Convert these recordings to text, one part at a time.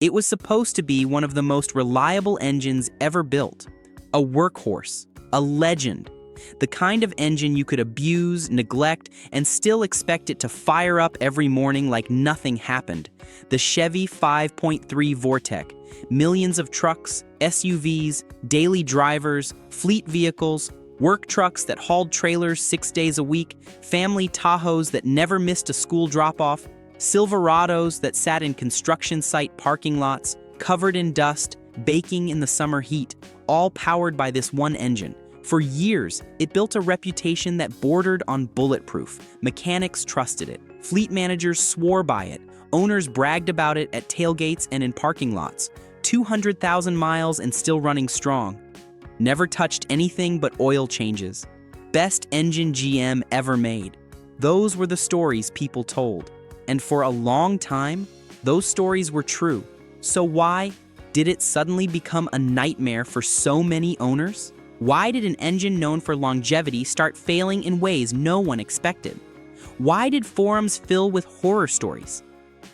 It was supposed to be one of the most reliable engines ever built. A workhorse, a legend. The kind of engine you could abuse, neglect, and still expect it to fire up every morning like nothing happened. The Chevy 5.3 Vortec. Millions of trucks, SUVs, daily drivers, fleet vehicles, work trucks that hauled trailers 6 days a week, family Tahoes that never missed a school drop-off, Silverados that sat in construction site parking lots, covered in dust, baking in the summer heat, all powered by this one engine. For years, it built a reputation that bordered on bulletproof. Mechanics trusted it. Fleet managers swore by it. Owners bragged about it at tailgates and in parking lots. 200,000 miles and still running strong. Never touched anything but oil changes. Best engine GM ever made. Those were the stories people told. And for a long time, those stories were true. So why did it suddenly become a nightmare for so many owners? Why did an engine known for longevity start failing in ways no one expected? Why did forums fill with horror stories?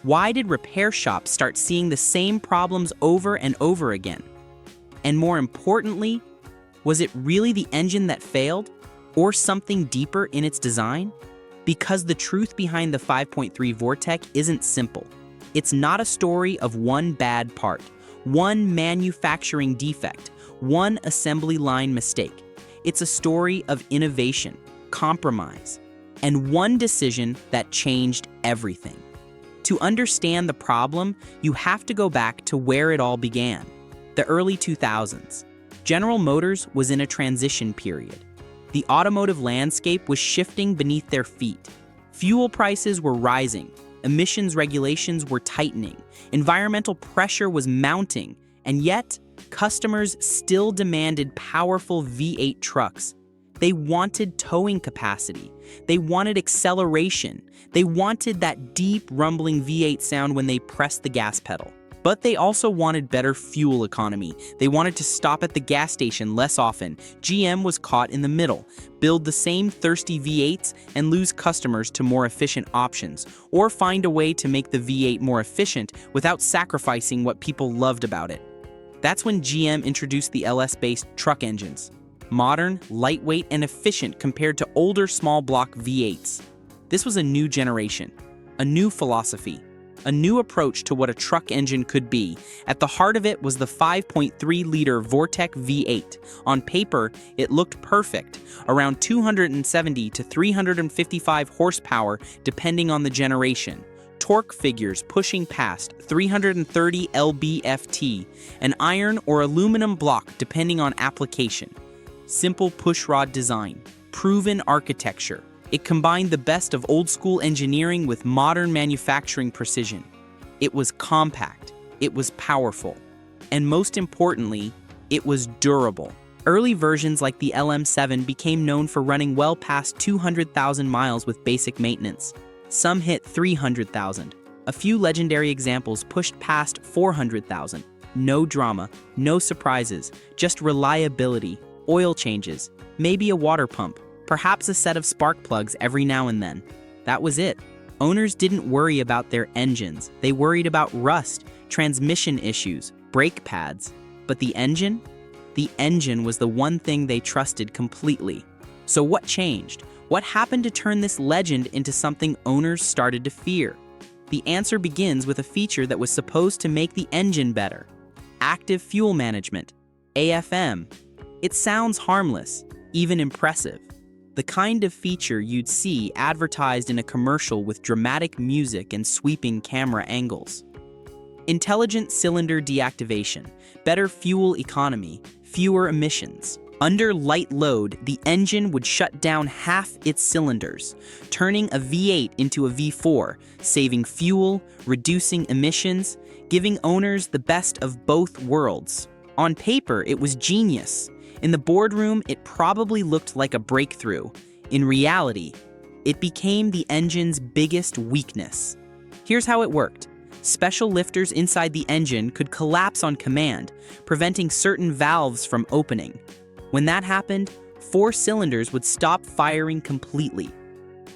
Why did repair shops start seeing the same problems over and over again? And more importantly, was it really the engine that failed, or something deeper in its design? Because the truth behind the 5.3 Vortec isn't simple. It's not a story of one bad part, one manufacturing defect, one assembly line mistake. It's a story of innovation, compromise, and one decision that changed everything. To understand the problem, you have to go back to where it all began, the early 2000s. General Motors was in a transition period. The automotive landscape was shifting beneath their feet. Fuel prices were rising, emissions regulations were tightening, environmental pressure was mounting, and yet, customers still demanded powerful V8 trucks. They wanted towing capacity. They wanted acceleration. They wanted that deep, rumbling V8 sound when they pressed the gas pedal. But they also wanted better fuel economy. They wanted to stop at the gas station less often. GM was caught in the middle. Build the same thirsty V8s and lose customers to more efficient options, or find a way to make the V8 more efficient without sacrificing what people loved about it. That's when GM introduced the LS-based truck engines. Modern, lightweight, and efficient compared to older small block V8s. This was a new generation, a new philosophy, a new approach to what a truck engine could be. At the heart of it was the 5.3-liter Vortec V8. On paper, it looked perfect, around 270 to 355 horsepower depending on the generation. Torque figures pushing past 330 lb-ft, an iron or aluminum block depending on application. Simple pushrod design, proven architecture. It combined the best of old-school engineering with modern manufacturing precision. It was compact, it was powerful, and most importantly, it was durable. Early versions like the LM7 became known for running well past 200,000 miles with basic maintenance. Some hit 300,000. A few legendary examples pushed past 400,000. No drama, no surprises, just reliability, oil changes, maybe a water pump, perhaps a set of spark plugs every now and then. That was it. Owners didn't worry about their engines. They worried about rust, transmission issues, brake pads. But the engine? The engine was the one thing they trusted completely. So what changed? What happened to turn this legend into something owners started to fear? The answer begins with a feature that was supposed to make the engine better. Active fuel management, AFM. It sounds harmless, even impressive. The kind of feature you'd see advertised in a commercial with dramatic music and sweeping camera angles. Intelligent cylinder deactivation, better fuel economy, fewer emissions. Under light load, the engine would shut down half its cylinders, turning a V8 into a V4, saving fuel, reducing emissions, giving owners the best of both worlds. On paper, it was genius. In the boardroom, it probably looked like a breakthrough. In reality, it became the engine's biggest weakness. Here's how it worked. Special lifters inside the engine could collapse on command, preventing certain valves from opening. When that happened, 4 cylinders would stop firing completely.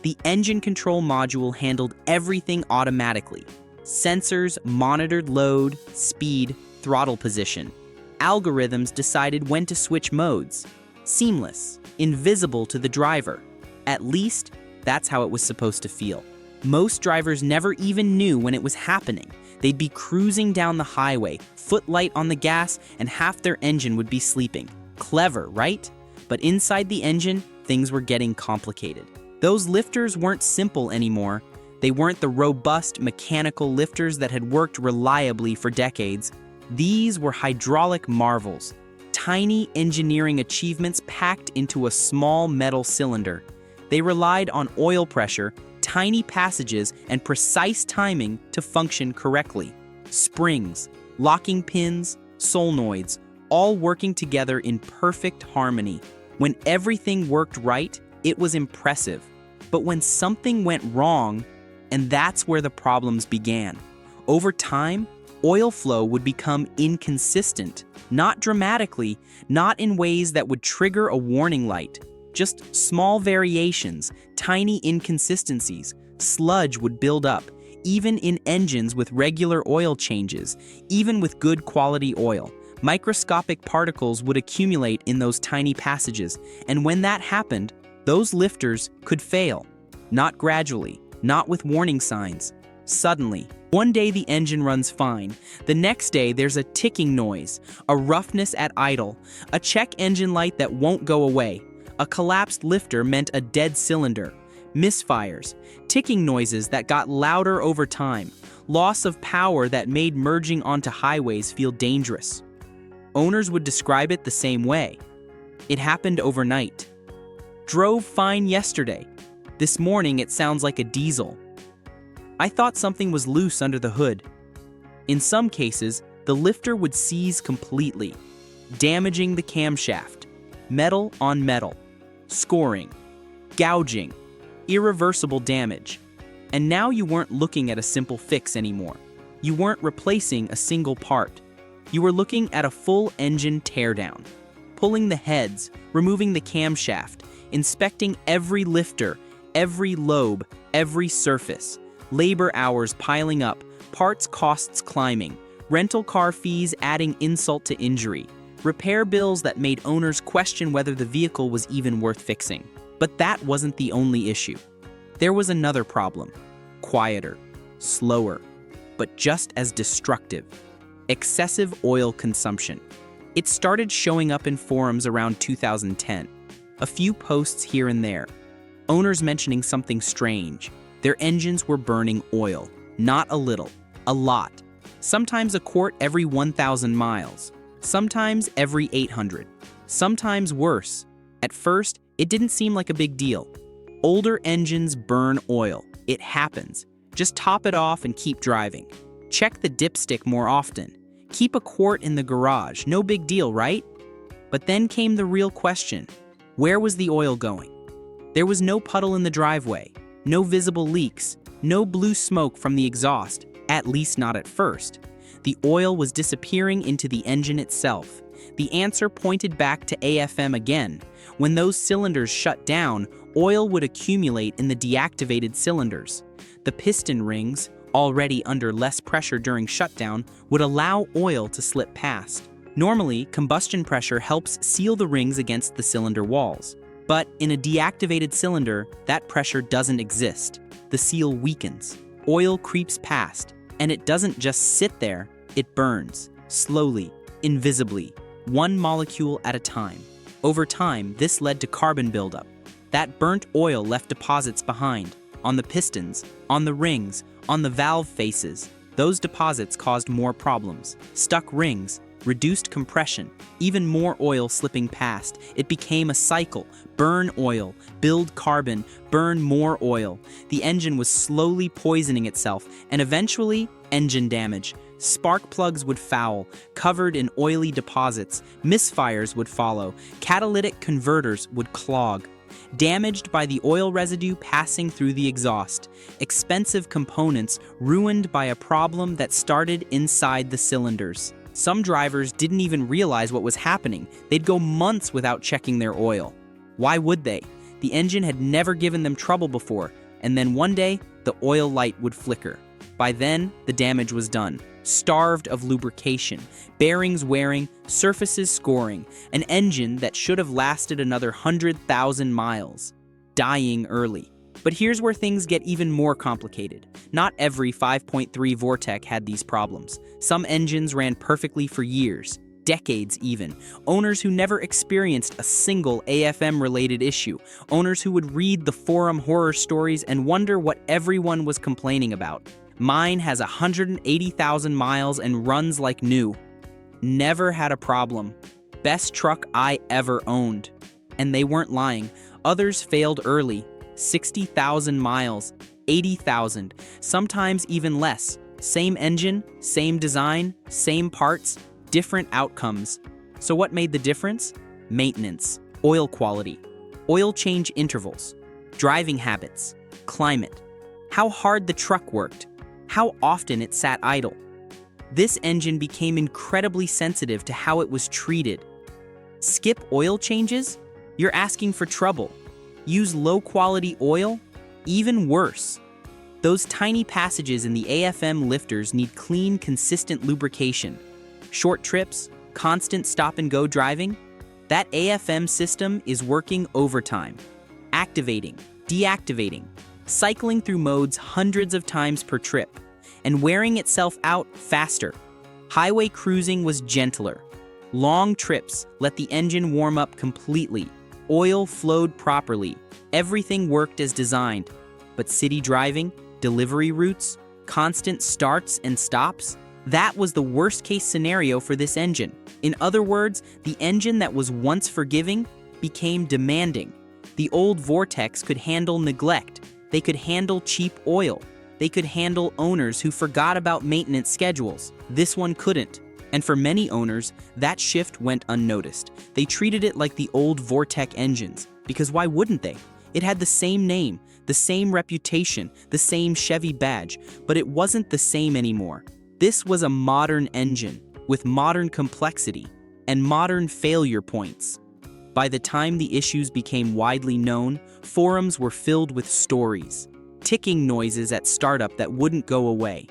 The engine control module handled everything automatically. Sensors monitored load, speed, throttle position. Algorithms decided when to switch modes. Seamless, invisible to the driver. At least, that's how it was supposed to feel. Most drivers never even knew when it was happening. They'd be cruising down the highway, foot light on the gas, and half their engine would be sleeping. Clever, right? But inside the engine, things were getting complicated. Those lifters weren't simple anymore. They weren't the robust mechanical lifters that had worked reliably for decades. These were hydraulic marvels, tiny engineering achievements packed into a small metal cylinder. They relied on oil pressure, tiny passages, and precise timing to function correctly. Springs, locking pins, solenoids, all working together in perfect harmony. When everything worked right, it was impressive. But when something went wrong, and that's where the problems began. Over time, oil flow would become inconsistent, not dramatically, not in ways that would trigger a warning light. Just small variations, tiny inconsistencies. Sludge would build up, even in engines with regular oil changes, even with good quality oil. Microscopic particles would accumulate in those tiny passages, and when that happened, those lifters could fail. Not gradually, not with warning signs. Suddenly, one day the engine runs fine. The next day there's a ticking noise, a roughness at idle, a check engine light that won't go away. A collapsed lifter meant a dead cylinder. Misfires, ticking noises that got louder over time, loss of power that made merging onto highways feel dangerous. Owners would describe it the same way. It happened overnight. Drove fine yesterday. This morning it sounds like a diesel. I thought something was loose under the hood. In some cases, the lifter would seize completely, damaging the camshaft. Metal on metal. Scoring. Gouging. Irreversible damage. And now you weren't looking at a simple fix anymore. You weren't replacing a single part. You were looking at a full engine teardown. Pulling the heads, removing the camshaft, inspecting every lifter, every lobe, every surface. Labor hours piling up, parts costs climbing, rental car fees adding insult to injury, repair bills that made owners question whether the vehicle was even worth fixing. But that wasn't the only issue. There was another problem. Quieter, slower, but just as destructive. Excessive oil consumption. It started showing up in forums around 2010. A few posts here and there. Owners mentioning something strange. Their engines were burning oil. Not a little, a lot. Sometimes a quart every 1,000 miles. Sometimes every 800. Sometimes worse. At first, it didn't seem like a big deal. Older engines burn oil. It happens. Just top it off and keep driving. Check the dipstick more often. Keep a quart in the garage. No big deal, right? But then came the real question. Where was the oil going? There was no puddle in the driveway. No visible leaks. No blue smoke from the exhaust. At least not at first. The oil was disappearing into the engine itself. The answer pointed back to AFM again. When those cylinders shut down, oil would accumulate in the deactivated cylinders. The piston rings, already under less pressure during shutdown, would allow oil to slip past. Normally, combustion pressure helps seal the rings against the cylinder walls. But in a deactivated cylinder, that pressure doesn't exist. The seal weakens. Oil creeps past, and it doesn't just sit there, it burns, slowly, invisibly, one molecule at a time. Over time, this led to carbon buildup. That burnt oil left deposits behind, on the pistons, on the rings, on the valve faces. Those deposits caused more problems. Stuck rings, reduced compression, even more oil slipping past. It became a cycle. Burn oil, build carbon, burn more oil. The engine was slowly poisoning itself, and eventually, engine damage. Spark plugs would foul, covered in oily deposits. Misfires would follow. Catalytic converters would clog. Damaged by the oil residue passing through the exhaust. Expensive components ruined by a problem that started inside the cylinders. Some drivers didn't even realize what was happening. They'd go months without checking their oil. Why would they? The engine had never given them trouble before, and then one day, the oil light would flicker. By then, the damage was done. Starved of lubrication, bearings wearing, surfaces scoring, an engine that should have lasted another 100,000 miles. Dying early. But here's where things get even more complicated. Not every 5.3 Vortec had these problems. Some engines ran perfectly for years, decades even. Owners who never experienced a single AFM-related issue. Owners who would read the forum horror stories and wonder what everyone was complaining about. Mine has 180,000 miles and runs like new. Never had a problem. Best truck I ever owned. And they weren't lying. Others failed early. 60,000 miles, 80,000, sometimes even less. Same engine, same design, same parts, different outcomes. So what made the difference? Maintenance, oil quality, oil change intervals, driving habits, climate, how hard the truck worked, how often it sat idle. This engine became incredibly sensitive to how it was treated. Skip oil changes? You're asking for trouble. Use low-quality oil? Even worse. Those tiny passages in the AFM lifters need clean, consistent lubrication. Short trips, constant stop-and-go driving? That AFM system is working overtime. Activating, deactivating, cycling through modes hundreds of times per trip, and wearing itself out faster. Highway cruising was gentler. Long trips let the engine warm up completely. Oil flowed properly. Everything worked as designed. But city driving, delivery routes, constant starts and stops, that was the worst-case scenario for this engine. In other words, the engine that was once forgiving became demanding. The old Vortecs could handle neglect. They could handle cheap oil. They could handle owners who forgot about maintenance schedules. This one couldn't. And for many owners, that shift went unnoticed. They treated it like the old Vortec engines, because why wouldn't they? It had the same name, the same reputation, the same Chevy badge, but it wasn't the same anymore. This was a modern engine, with modern complexity, and modern failure points. By the time the issues became widely known, forums were filled with stories. Ticking noises at startup that wouldn't go away.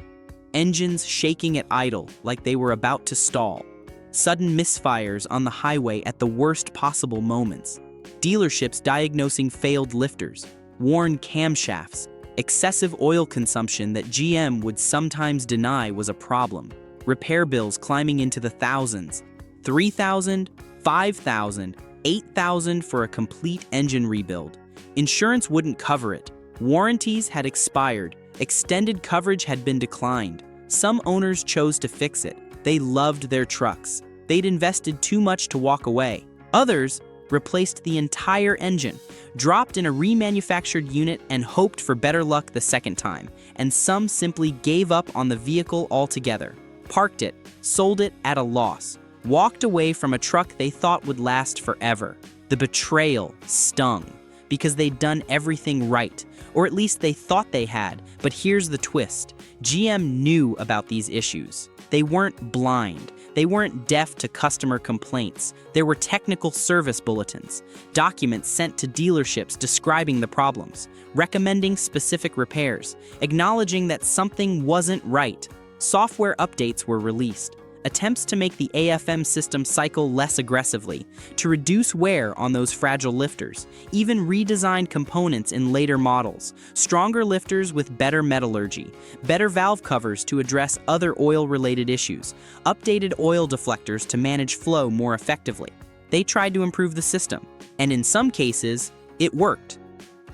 Engines shaking at idle like they were about to stall. Sudden misfires on the highway at the worst possible moments. Dealerships diagnosing failed lifters. Worn camshafts. Excessive oil consumption that GM would sometimes deny was a problem. Repair bills climbing into the thousands. 3,000, 5,000, 8,000 for a complete engine rebuild. Insurance wouldn't cover it. Warranties had expired. Extended coverage had been declined. Some owners chose to fix it. They loved their trucks. They'd invested too much to walk away. Others replaced the entire engine, dropped in a remanufactured unit and hoped for better luck the second time. And some simply gave up on the vehicle altogether, parked it, sold it at a loss, walked away from a truck they thought would last forever. The betrayal stung, because they'd done everything right, or at least they thought they had. But here's the twist. GM knew about these issues. They weren't blind. They weren't deaf to customer complaints. There were technical service bulletins, documents sent to dealerships describing the problems, recommending specific repairs, acknowledging that something wasn't right. Software updates were released. Attempts to make the AFM system cycle less aggressively, to reduce wear on those fragile lifters, even redesigned components in later models, stronger lifters with better metallurgy, better valve covers to address other oil-related issues, updated oil deflectors to manage flow more effectively. They tried to improve the system, and in some cases, it worked.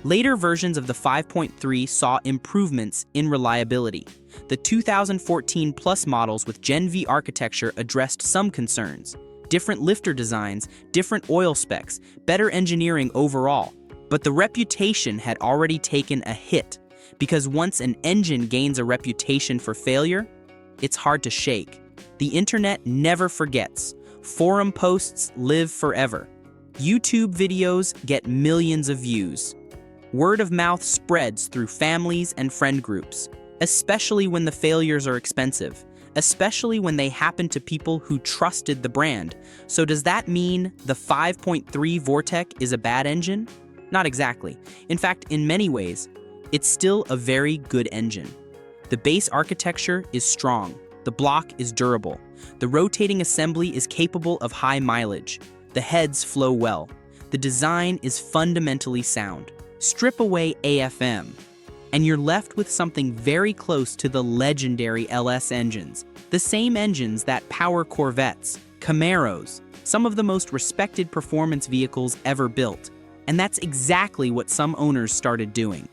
Later versions of the 5.3 saw improvements in reliability. The 2014 Plus models with Gen V architecture addressed some concerns. Different lifter designs, different oil specs, better engineering overall. But the reputation had already taken a hit, because once an engine gains a reputation for failure, it's hard to shake. The internet never forgets. Forum posts live forever. YouTube videos get millions of views. Word of mouth spreads through families and friend groups, especially when the failures are expensive, especially when they happen to people who trusted the brand. So does that mean the 5.3 Vortec is a bad engine? Not exactly. In fact, in many ways, it's still a very good engine. The base architecture is strong. The block is durable. The rotating assembly is capable of high mileage. The heads flow well. The design is fundamentally sound. Strip away AFM, and you're left with something very close to the legendary LS engines. The same engines that power Corvettes, Camaros, some of the most respected performance vehicles ever built. And that's exactly what some owners started doing.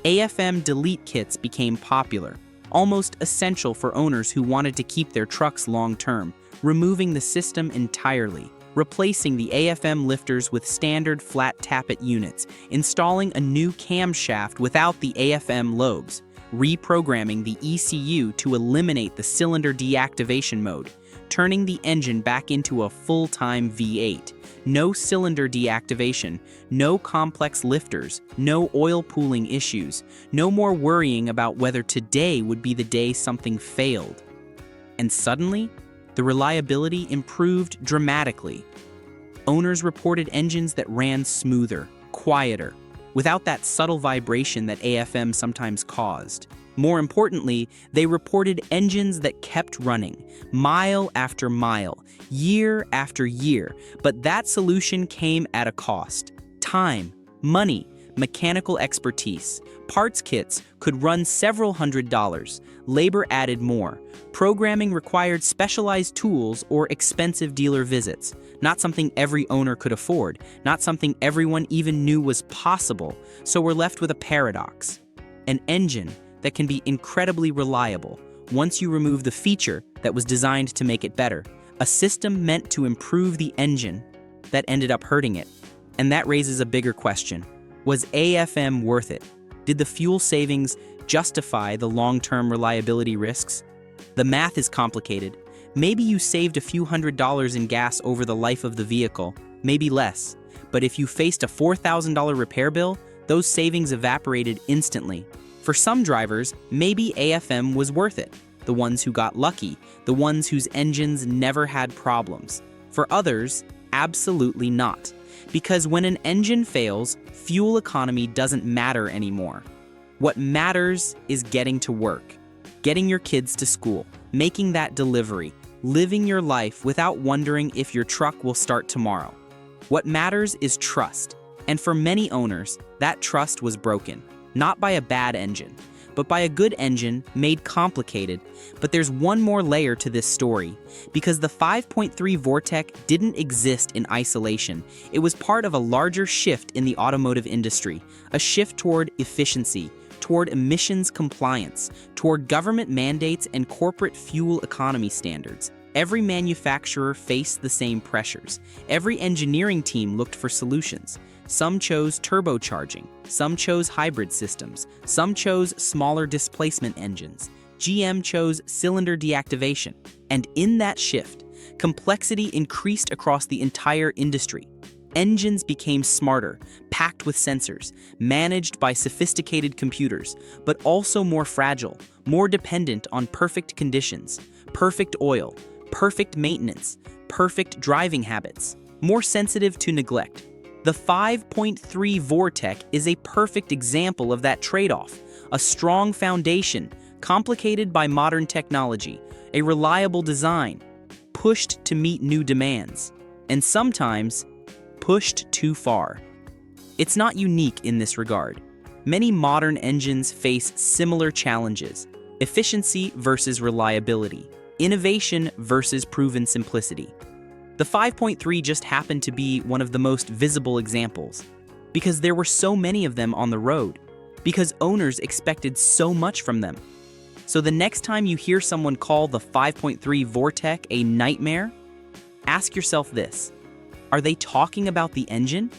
AFM delete kits became popular, almost essential for owners who wanted to keep their trucks long-term, removing the system entirely, replacing the AFM lifters with standard flat tappet units, installing a new camshaft without the AFM lobes, reprogramming the ECU to eliminate the cylinder deactivation mode, turning the engine back into a full-time V8. No cylinder deactivation, no complex lifters, no oil pooling issues, no more worrying about whether today would be the day something failed. And suddenly, the reliability improved dramatically. Owners reported engines that ran smoother, quieter, without that subtle vibration that AFM sometimes caused. More importantly, they reported engines that kept running, mile after mile, year after year, but that solution came at a cost. Time, money, mechanical expertise. Parts kits could run several $100s, labor added more. Programming required specialized tools or expensive dealer visits, not something every owner could afford, not something everyone even knew was possible, so we're left with a paradox. An engine that can be incredibly reliable once you remove the feature that was designed to make it better. A system meant to improve the engine that ended up hurting it. And that raises a bigger question. Was AFM worth it? Did the fuel savings justify the long-term reliability risks? The math is complicated. Maybe you saved a few $100s in gas over the life of the vehicle, maybe less. But if you faced a $4,000 repair bill, those savings evaporated instantly. For some drivers, maybe AFM was worth it. The ones who got lucky, the ones whose engines never had problems. For others, absolutely not. Because when an engine fails, fuel economy doesn't matter anymore. What matters is getting to work, getting your kids to school, making that delivery, living your life without wondering if your truck will start tomorrow. What matters is trust. And for many owners, that trust was broken. Not by a bad engine, but by a good engine made complicated. But there's one more layer to this story, because the 5.3 Vortec didn't exist in isolation. It was part of a larger shift in the automotive industry, a shift toward efficiency, toward emissions compliance, toward government mandates and corporate fuel economy standards. Every manufacturer faced the same pressures. Every engineering team looked for solutions. Some chose turbocharging, some chose hybrid systems, some chose smaller displacement engines. GM chose cylinder deactivation. And in that shift, complexity increased across the entire industry. Engines became smarter, packed with sensors, managed by sophisticated computers, but also more fragile, more dependent on perfect conditions, perfect oil, perfect maintenance, perfect driving habits, more sensitive to neglect. The 5.3 Vortec is a perfect example of that trade-off, a strong foundation, complicated by modern technology, a reliable design, pushed to meet new demands, and sometimes pushed too far. It's not unique in this regard. Many modern engines face similar challenges: efficiency versus reliability, innovation versus proven simplicity. The 5.3 just happened to be one of the most visible examples, because there were so many of them on the road, because owners expected so much from them. So the next time you hear someone call the 5.3 Vortec a nightmare, ask yourself this: are they talking about the engine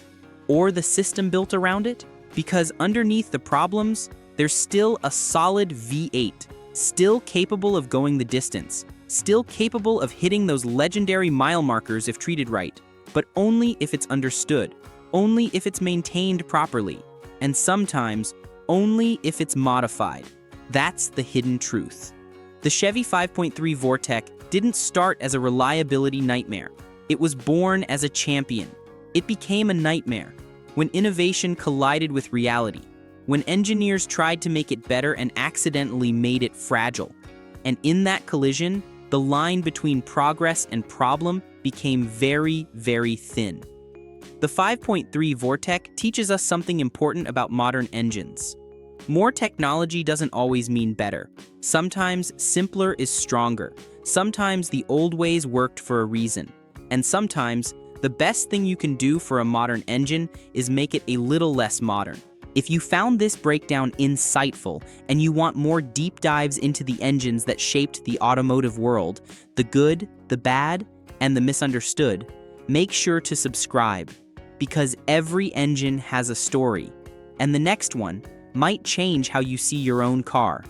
or the system built around it? Because underneath the problems, there's still a solid V8, still capable of going the distance, still capable of hitting those legendary mile markers if treated right, but only if it's understood, only if it's maintained properly, and sometimes only if it's modified. That's the hidden truth. The Chevy 5.3 Vortec didn't start as a reliability nightmare. It was born as a champion. It became a nightmare when innovation collided with reality, when engineers tried to make it better and accidentally made it fragile. And in that collision, the line between progress and problem became very, very thin. The 5.3 Vortec teaches us something important about modern engines. More technology doesn't always mean better. Sometimes simpler is stronger. Sometimes the old ways worked for a reason. And sometimes the best thing you can do for a modern engine is make it a little less modern. If you found this breakdown insightful and you want more deep dives into the engines that shaped the automotive world, the good, the bad, and the misunderstood, make sure to subscribe, because every engine has a story, and the next one might change how you see your own car.